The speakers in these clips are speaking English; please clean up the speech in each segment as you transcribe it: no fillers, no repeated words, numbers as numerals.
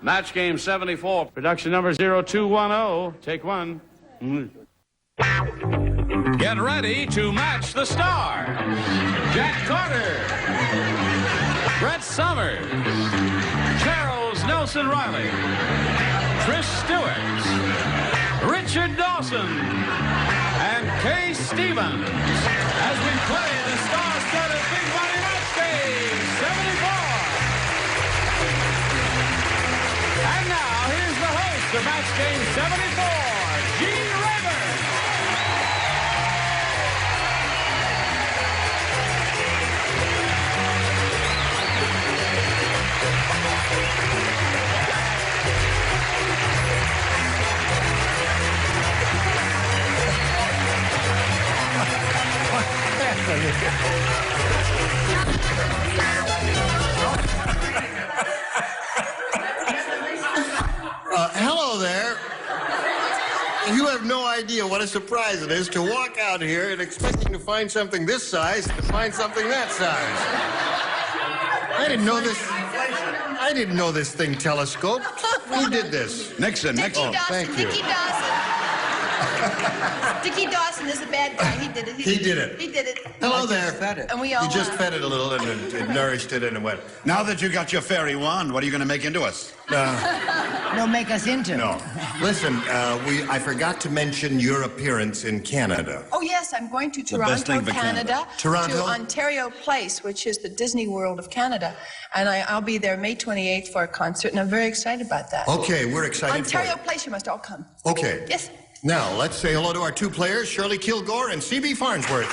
Match game 74, production number 0210. Take one. Get ready to match the stars. Jack Carter, Brett Summers, Charles Nelson Reilly, Trish Stewart, Richard Dawson, and Kaye Stevens as we play the star-studded Big Money Match Game 74. And now, here's the host of Match Game 74, Gene Rayburn. Hello there. You have no idea what a surprise it is to walk out here and expecting to find something this size and to find something that size. I didn't know this thing telescoped. Who did this? Nixon. Oh, thank you. Dickie Dawson. Dickie Dawson is a bad guy. He did it. He did it. Hello there. And we all You just fed it a little and it nourished it and it went. Now that you got your fairy wand, what are you going to make into us? No, make us into. No. Listen, I forgot to mention your appearance in Canada. Oh, yes, I'm going to best thing Toronto, for Canada. Canada. Toronto? To Ontario Place, which is the Disney World of Canada. And I'll be there May 28th for a concert, and I'm very excited about that. Okay, we're excited Ontario for you. Place, you must all come. Okay. Yes. Now, let's say hello to our two players, Shirley Kilgore and C.B. Farnsworth.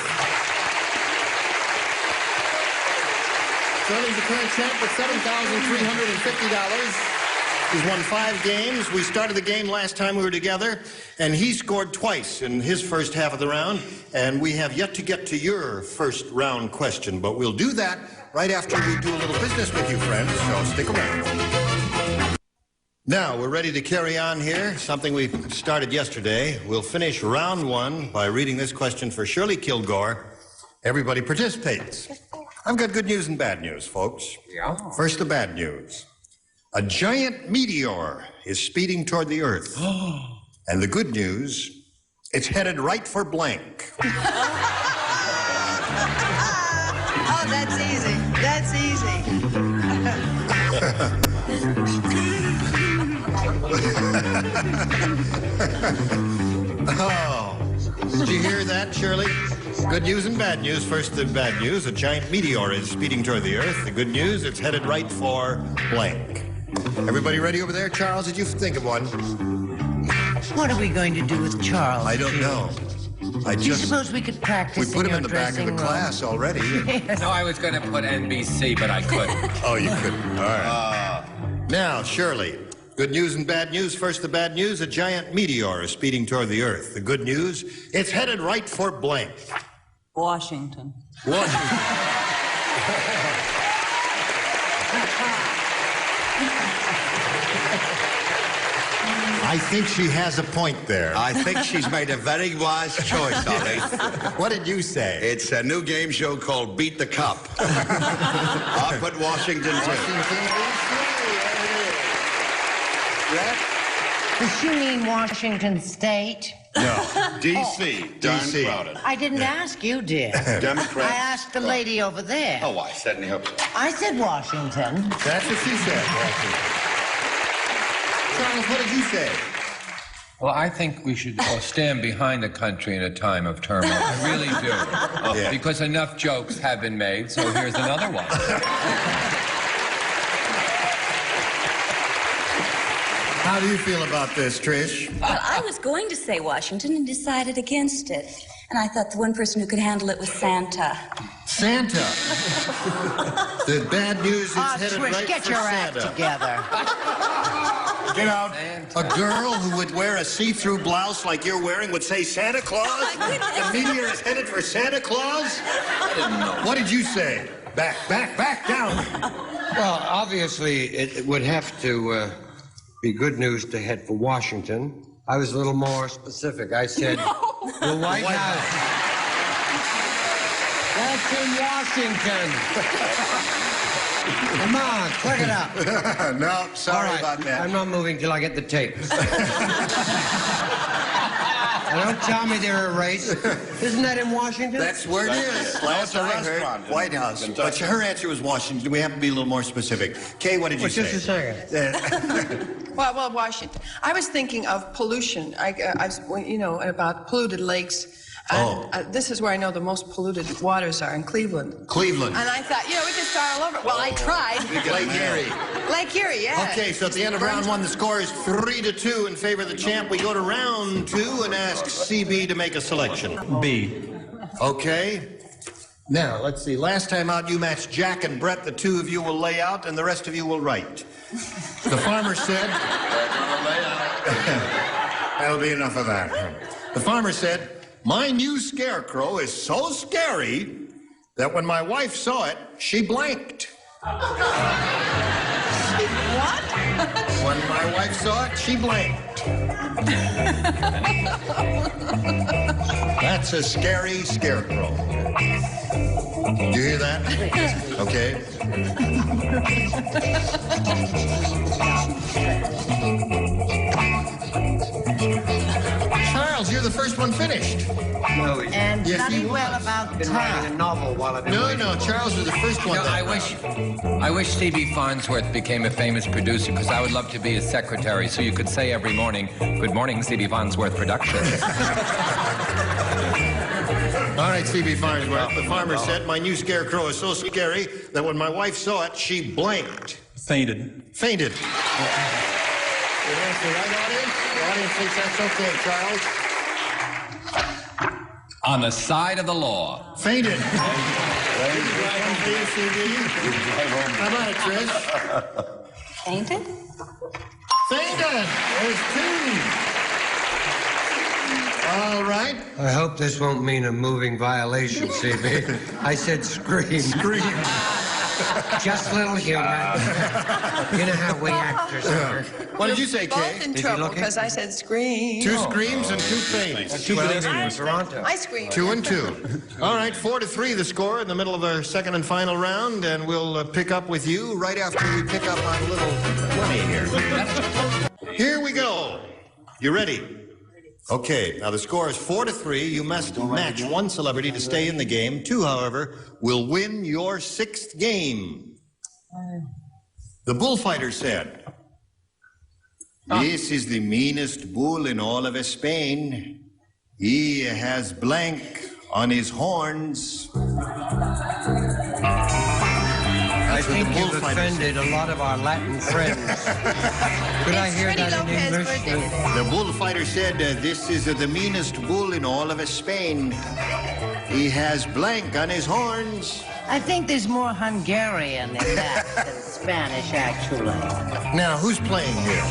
Shirley's the current champ with $7,350. He's won 5 games. We started the game last time we were together, and he scored twice in his first half of the round, and we have yet to get to your first round question, but we'll do that right after we do a little business with you, friends, so stick around. Now, we're ready to carry on here, something we started yesterday. We'll finish round 1 by reading this question for Shirley Kilgore. Everybody participates. I've got good news and bad news, folks. Yeah? First, the bad news. A giant meteor is speeding toward the Earth. And the good news, it's headed right for blank. Oh, that's easy. That's easy. Oh, did you hear that, Shirley? Good news and bad news. First, the bad news. A giant meteor is speeding toward the Earth. The good news, it's headed right for blank. Everybody ready over there? Charles, did you think of one? What are we going to do with Charles? I don't know. Do you suppose we could practice We put him your in the back of the dressing room? class already. No, I was going to put NBC, but I couldn't. Oh, you couldn't. All right. Now, Shirley, good news and bad news. First, the bad news. A giant meteor is speeding toward the Earth. The good news, it's headed right for blank. Washington. Washington. I think she has a point there. I think she's made a very wise choice, Ollie. What did you say? It's a new game show called Beat the Cup. I'll put Washington, too. Does she mean Washington State? No. D.C. Darn D.C. crowded. I didn't ask you, dear. Democrat. I asked the lady over there. Oh, I certainly hope so. I said Washington. That's what she said. Charles, what did you say? Well, I think we should stand behind the country in a time of turmoil. I really do. Yeah. Because enough jokes have been made, so here's another one. How do you feel about this, Trish? Well, I was going to say Washington and decided against it. And I thought the one person who could handle it was Santa. Santa. The bad news is headed Trish, right get for your Santa. act together. Get out. Santa. A girl who would wear a see-through blouse like you're wearing would say Santa Claus? Oh, my goodness. The meteor is headed for Santa Claus? What did you say? Back down. Well, obviously, it would have to be good news to head for Washington. I was a little more specific. I said the White House. That's in Washington. Come on, click it up. No, sorry All right, about that. I'm not moving till I get the tapes. Now, don't tell me they're erased. Isn't that in Washington? That's where it is. Last I heard, White House. But her answer was Washington. We have to be a little more specific. Kay, what did you say? Just a second. Well, Washington. I was thinking of pollution. About polluted lakes. And, this is where I know the most polluted waters are in Cleveland. Cleveland. And I thought, we could start all over. Well, I tried. Lake Erie. Lake Erie, yeah. Okay, so at the end of round one, the score is 3-2 in favor of the champ. We go to round two and ask CB to make a selection. B. Okay. Now, let's see. Last time out, you matched Jack and Brett. The two of you will lay out, and the rest of you will write. The farmer said... That'll be enough of that. The farmer said, my new scarecrow is so scary that when my wife saw it, she blanked. What? When my wife saw it, she blanked. That's a scary scarecrow. You hear that? Okay. Charles, you're the first one finished. No, And Yes, study he well was. about been writing a time. novel while I've been waiting. No, Charles was the first one. I wish Stevie Farnsworth became a famous producer, because I would love to be his secretary, so you could say every morning, "Good morning, Stevie Farnsworth Productions." All right, C.B. Farnsworth. The farmer said, my new scarecrow is so scary that when my wife saw it, she blanked. Fainted. Fainted. The right audience? The audience thinks that's okay, Charles. On the side of the law. Fainted. How about it, Trish? Fainted? Fainted. There's two. All right. I hope this won't mean a moving violation, CB. I said scream. Scream. Just a little humor. You know how we actors are. What did you say, Kay? Both in trouble because I said scream. Two screams and two feints. Toronto. I screamed. 2 and 2. All right, 4-3 the score in the middle of our second and final round, and we'll pick up with you right after we pick up on a little money here. Here we go. You ready? Okay, now the score is 4-3. You must match one celebrity to stay in the game. Two, however, will win your sixth game. The bullfighter said, this is the meanest bull in all of Spain. He has blank on his horns. I think you've offended a lot of our Latin friends. Could I hear that in English? The bullfighter said, this is the meanest bull in all of Spain. He has blank on his horns. I think there's more Hungarian in that than Spanish, actually. Now, who's playing here?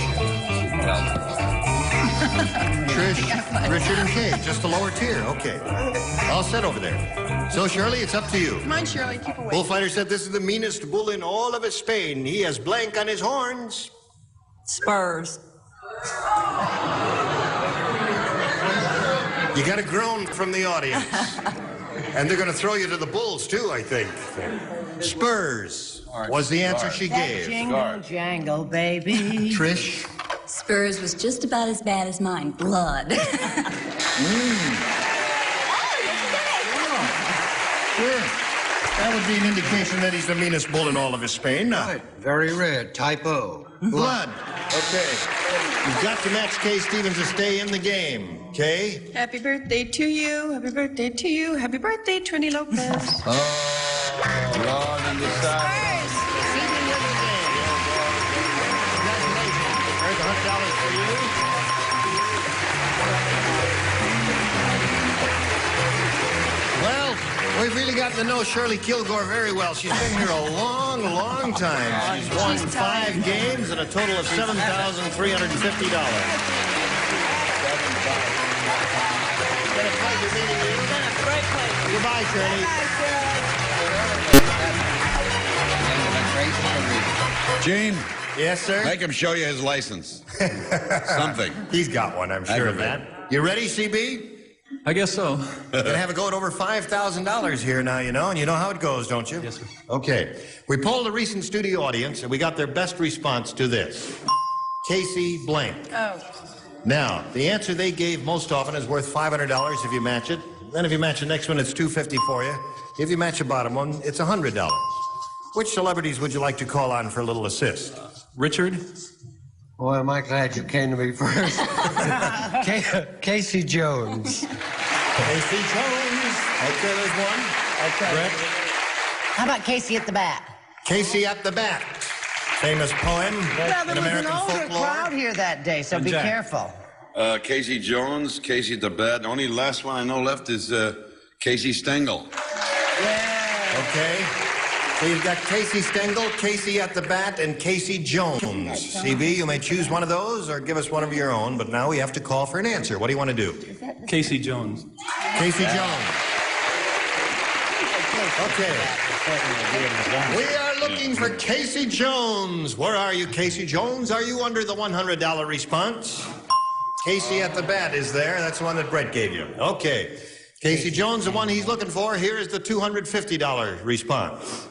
Trish, Richard, and Kaye. Just the lower tier. Okay. All set over there. So, Shirley, it's up to you. Come on, Shirley, keep away. Bullfighter said this is the meanest bull in all of Spain. He has blank on his horns. Spurs. You got a groan from the audience. And they're going to throw you to the bulls, too, I think. Spurs was the answer she That gave. jingle jangle, baby. Trish? Spurs was just about as bad as mine. Blood. Sure. That would be an indication that he's the meanest bull in all of Spain. Right. Very rare. Typo. Blood. Okay. You've got to match Kay Stevens to stay in the game. Kay? Happy birthday to you. Happy birthday to you. Happy birthday, Trini Lopez. Lord and the side. There's $100 for you. Well, we've really gotten to know Shirley Kilgore very well. She's been here a long, long time. She's won 5 games and a total of $7,350. Been a pleasure meeting you. Goodbye, Shirley. Gene, Yes, sir? make him show you his license. Something. He's got one, I'm sure of that. You ready, CB? I guess so. You're gonna have a go at over $5,000 here now, you know, and you know how it goes, don't you? Yes, sir. Okay. We polled a recent studio audience, and we got their best response to this. Casey blank. Oh. Now, the answer they gave most often is worth $500 if you match it. Then if you match the next one, it's $250 for you. If you match the bottom one, it's $100. Which celebrities would you like to call on for a little assist? Richard? Boy, am I glad you came to me first. Casey Jones. Casey Jones. Okay, there's one. Okay. Brett? How about Casey at the bat? Casey at the bat. Famous poem Well, in there was American an older folklore. crowd here that day, so be Jack. careful. Casey Jones, Casey at the bat. The only last one I know left is Casey Stengel. Yeah. Okay. So you've got Casey Stengel, Casey at the bat, and Casey Jones. CB, you may choose one of those or give us one of your own, but now we have to call for an answer. What do you want to do? Casey Jones. Casey Jones. Okay. We are looking for Casey Jones. Where are you, Casey Jones? Are you under the $100 response? Casey at the bat is there. That's the one that Brett gave you. Okay. Casey Jones, the one he's looking for. Here is the $250 response.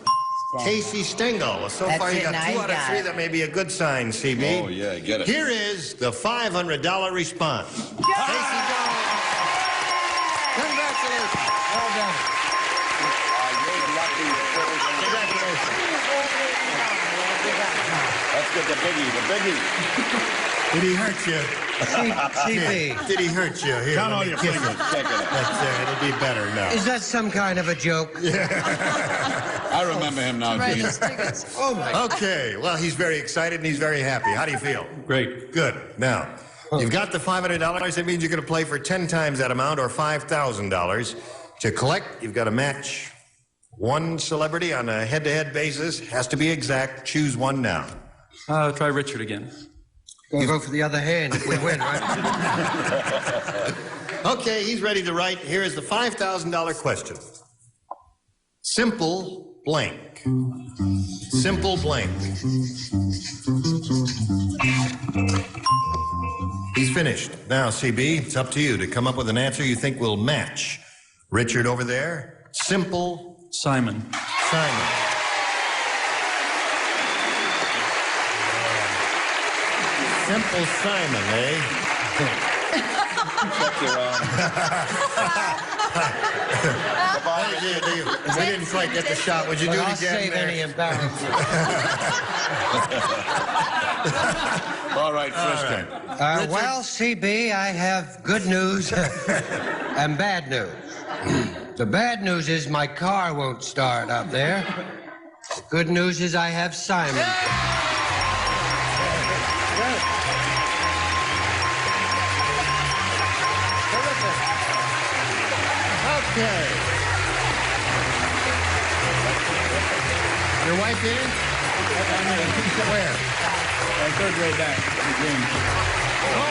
Casey Stengel. So That's far, you it, got now 2 you out of got 3. it. That may be a good sign, CB. Oh, yeah, get it. Here is the $500 response. Casey Jones. Congratulations. Well done. Let's get the biggie. Did he hurt you? CB. Did he hurt you? Here, Count let all me your kiss fingers. it. Check it out. That's it'll be better now. Is that some kind of a joke? I remember him now, Right, Gene. his tickets. Oh, my. Okay, well, he's very excited and he's very happy. How do you feel? Great. Good. Now, you've got the $500. That means you're going to play for 10 times that amount or $5,000. To collect, you've got to match one celebrity on a head-to-head basis. Has to be exact. Choose one now. Try Richard again. Gonna go for the other hand if we win, right? Okay, he's ready to write. Here is the $5,000 question. Simple blank. Simple blank. He's finished. Now, CB, it's up to you to come up with an answer you think will match. Richard over there. Simple Simon. Simon. Simple Simon, eh? We didn't quite get the shot. Would you do But it I'll again? save there? any embarrassment. All right, Tristan. Well, CB, I have good news and bad news. The bad news is my car won't start up there. The good news is I have Simon. Okay. Your wife in? Where? Third grade back. Oh,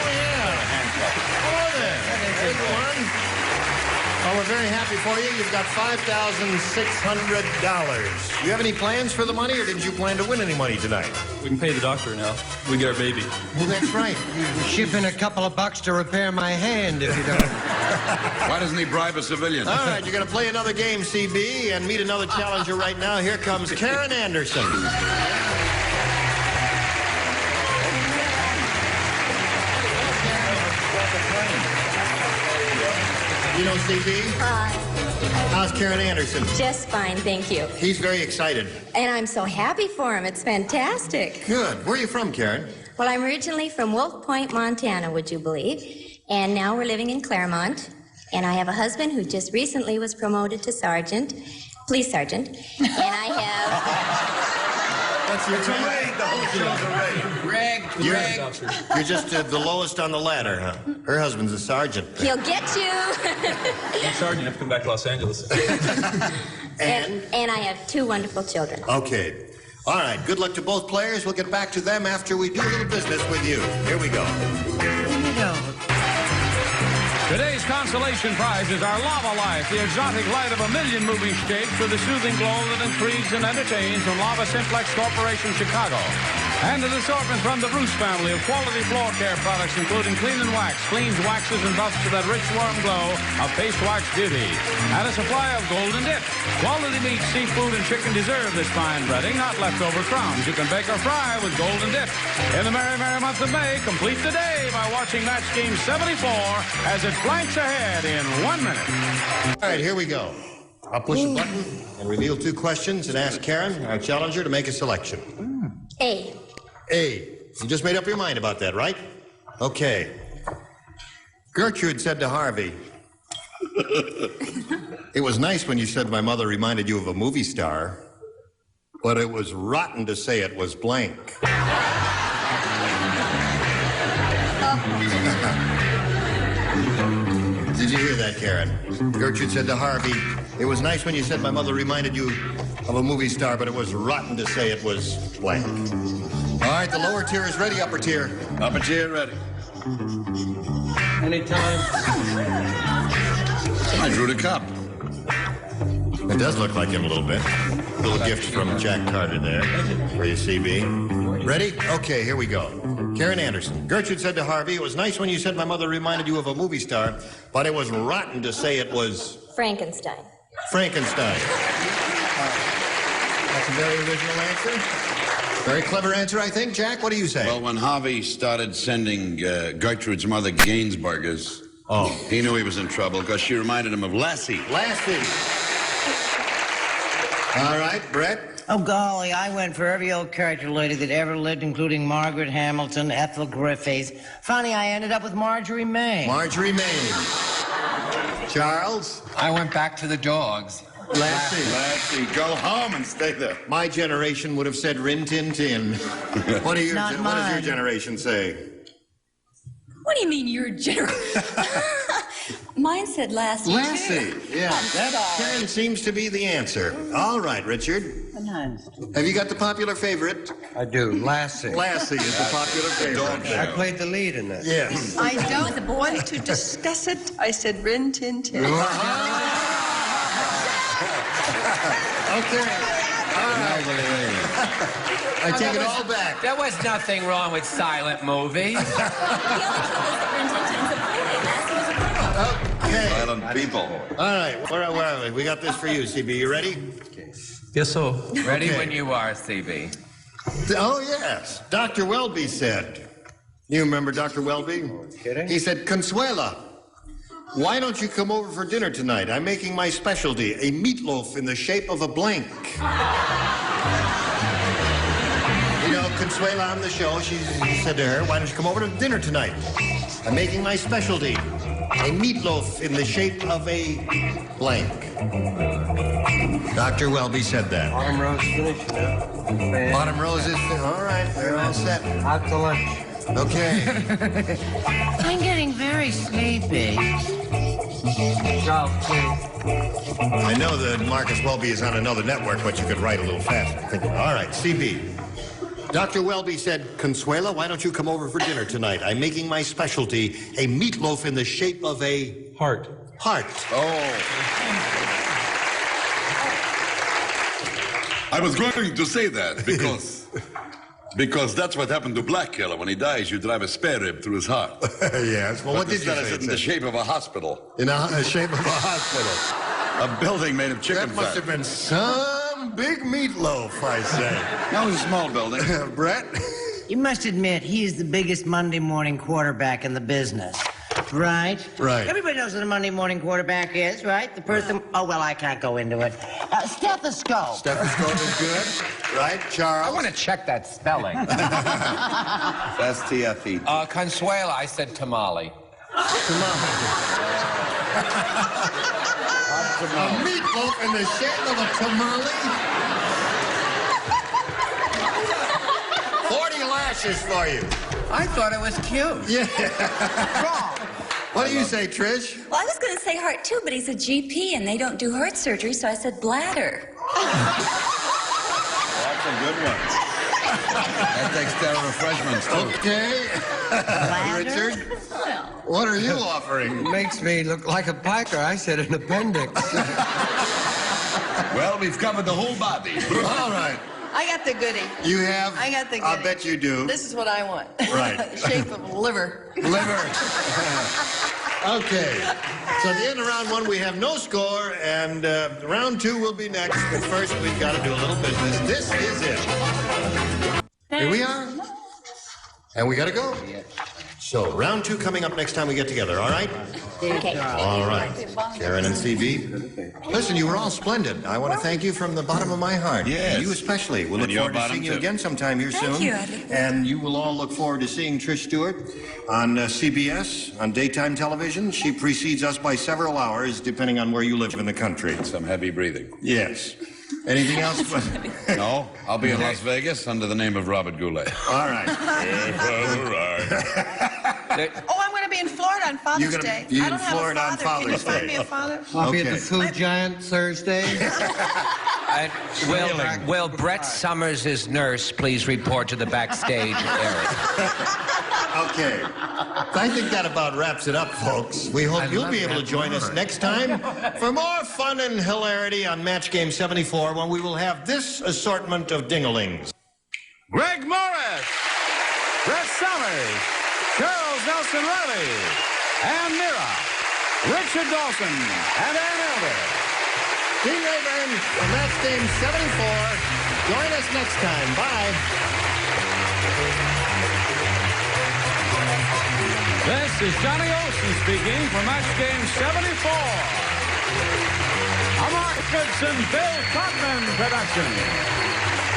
yeah. Hello there. There's one. Well, we're very happy for you. You've got $5,600. Do you have any plans for the money, or did you plan to win any money tonight? We can pay the doctor now. We get our baby. Well, that's right. Ship in a couple of bucks to repair my hand if you don't. Why doesn't he bribe a civilian? All right, you're going to play another game, CB, and meet another challenger right now. Here comes Karen Anderson. You know CB? Hi. How's Karen Anderson? Just fine, thank you. He's very excited. And I'm so happy for him. It's fantastic. Good. Where are you from, Karen? Well, I'm originally from Wolf Point, Montana, would you believe? And now we're living in Claremont. And I have a husband who just recently was promoted to sergeant, police sergeant. And I have... That's your raid. The whole show's a raid. Greg. You're just the lowest on the ladder, huh? Her husband's a sergeant. He'll get you. I'm sorry you have to come back to Los Angeles. and I have 2 wonderful children. Okay. All right. Good luck to both players. We'll get back to them after we do a little business with you. Here we go. Today's consolation prize is our Lava Life, the exotic light of a million moving shapes with a soothing glow that intrigues and entertains from Lava Simplex Corporation, Chicago. And an assortment from the Bruce family of quality floor care products, including Clean and Wax, cleans, waxes, and buffs to that rich, warm glow of Paste Wax Beauty. And a supply of Golden Dip. Quality meat, seafood, and chicken deserve this fine breading, not leftover crumbs. You can bake or fry with Golden Dip. In the merry, merry month of May, complete the day by watching Match Game 74 as it flanks ahead in 1 minute. All right, here we go. I'll push a button and reveal 2 questions and ask Karen, our challenger, to make a selection. A. A. You just made up your mind about that, right? Okay. Gertrude said to Harvey, "It was nice when you said my mother reminded you of a movie star, but it was rotten to say it was blank." Did you hear that, Karen? Gertrude said to Harvey, "It was nice when you said my mother reminded you of a movie star, but it was rotten to say it was blank." All right, the lower tier is ready, upper tier. Upper tier ready. Anytime. I drew the cup. It does look like him a little bit. A little gift from Jack Carter there for you, CB. Ready? Okay, here we go. Karen Anderson. Gertrude said to Harvey, "It was nice when you said my mother reminded you of a movie star, but it was rotten to say it was..." Frankenstein. Frankenstein. That's a very original answer. Very clever answer, I think. Jack, what do you say? Well, when Harvey started sending Gertrude's mother Gainsburgers, he knew he was in trouble because she reminded him of Lassie. Lassie. All right, Brett. Oh, golly, I went for every old character lady that ever lived, including Margaret Hamilton, Ethel Griffiths. Funny, I ended up with Marjorie May. Marjorie May. Charles? I went back to the dogs. Lassie, go home and stay there. My generation would have said Rin Tin Tin. What does your generation say? What do you mean your generation? Mine said Lassie. Lassie. Yeah, that Karen seems to be the answer. All right, Richard. Have you got the popular favorite? I do. Lassie. Lassie is the popular favorite. I played the lead in that. Yes. I don't want to discuss it. I said Rin Tin Tin. Okay. I take it all back. There was nothing wrong with silent movies. Okay. Silent people. All right. Where are we? We got this for you, CB. You ready? Yes, so. Ready Okay. when you are, CB. Oh, yes. Dr. Welby said. You remember Dr. Welby? Kidding? He said, "Consuela, why don't you come over for dinner tonight? I'm making my specialty, a meatloaf in the shape of a blank." You know, Consuela on the show, she said to her, "Why don't you come over to dinner tonight? I'm making my specialty, a meatloaf in the shape of a blank." Dr. Welby said that. Autumn Rose finished now. Autumn Rose is, all right, they're all set. Out to lunch. Okay. I'm getting very sleepy. Charles, please. I know that Marcus Welby is on another network, but you could write a little faster. All right, CB. Dr. Welby said, "Consuela, why don't you come over for dinner tonight? I'm making my specialty, a meatloaf in the shape of a... Heart. heart." Oh. I was going to say that because that's what happened to Black Killer. When he dies, you drive a spare rib through his heart. Yes. Well, what did you say? It's in the shape of a hospital. In the shape of a hospital. A building made of chicken That must fat. have been some big meatloaf, I say. That was a small building. Brett? You must admit, he's the biggest Monday morning quarterback in the business. Right? Right. Everybody knows what a Monday morning quarterback is, right? The person... Oh, well, I can't go into it. Stethoscope. Stethoscope is good. Right, Charles? I want to check that spelling. That's TFE. Consuela, I said tamale. A meatloaf in the shape of a tamale? 40 lashes for you. I thought it was cute. Yeah. Wrong. What do you say, Trish? Well, I was going to say heart too, but he's a GP and they don't do heart surgery, so I said bladder. That's a good one. That takes care of refreshments, too. Okay. Richard, what are you offering? Makes me look like a piker. I said an appendix. Well, we've covered the whole body. All right. I got the goodie. You have? I got the goodie. I bet you do. This is what I want. Right. The shape of liver. Liver. Okay. So at the end of round one, we have no score, and round two will be next. But first, we've got to do a little business. This is it. Here we are. And we got to go. So, round two coming up next time we get together, all right? Okay. All right. Karen and CB. Listen, you were all splendid. I want to thank you from the bottom of my heart. Yes. And you especially. We'll look And your forward to bottom, seeing you too. again sometime here soon. you, Eddie. And you will all look forward to seeing Trish Stewart on CBS, on daytime television. She precedes us by several hours, depending on where you live in the country. Some heavy breathing. Yes. Anything else? No, I'll be in Las Vegas under the name of Robert Goulet. All right. Oh, I'm going to be in Florida on Father's You're gonna Day. be I in don't Florida on have a father. Can you Father's find Day. me a father? I'll be at Okay. the Food Giant Thursday. Will Brett Summers' nurse please report to the backstage area? Okay. I think that about wraps it up, folks. We hope you'll be able to join us next time for more fun and hilarity on Match Game 74, when we will have this assortment of dinglings. Greg Morris, Brett Summers, Charles Nelson Reilly, Ann Mira, Richard Dawson, and Ann Elder. Dean Rayburn for Match Game 74. Join us next time. Bye. This is Johnny Olson speaking for Match Game 74. A Mark Goodson, Bill Todman production.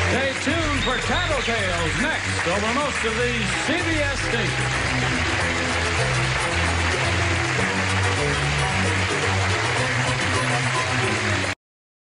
Stay tuned for Tattletales next over most of these CBS stations.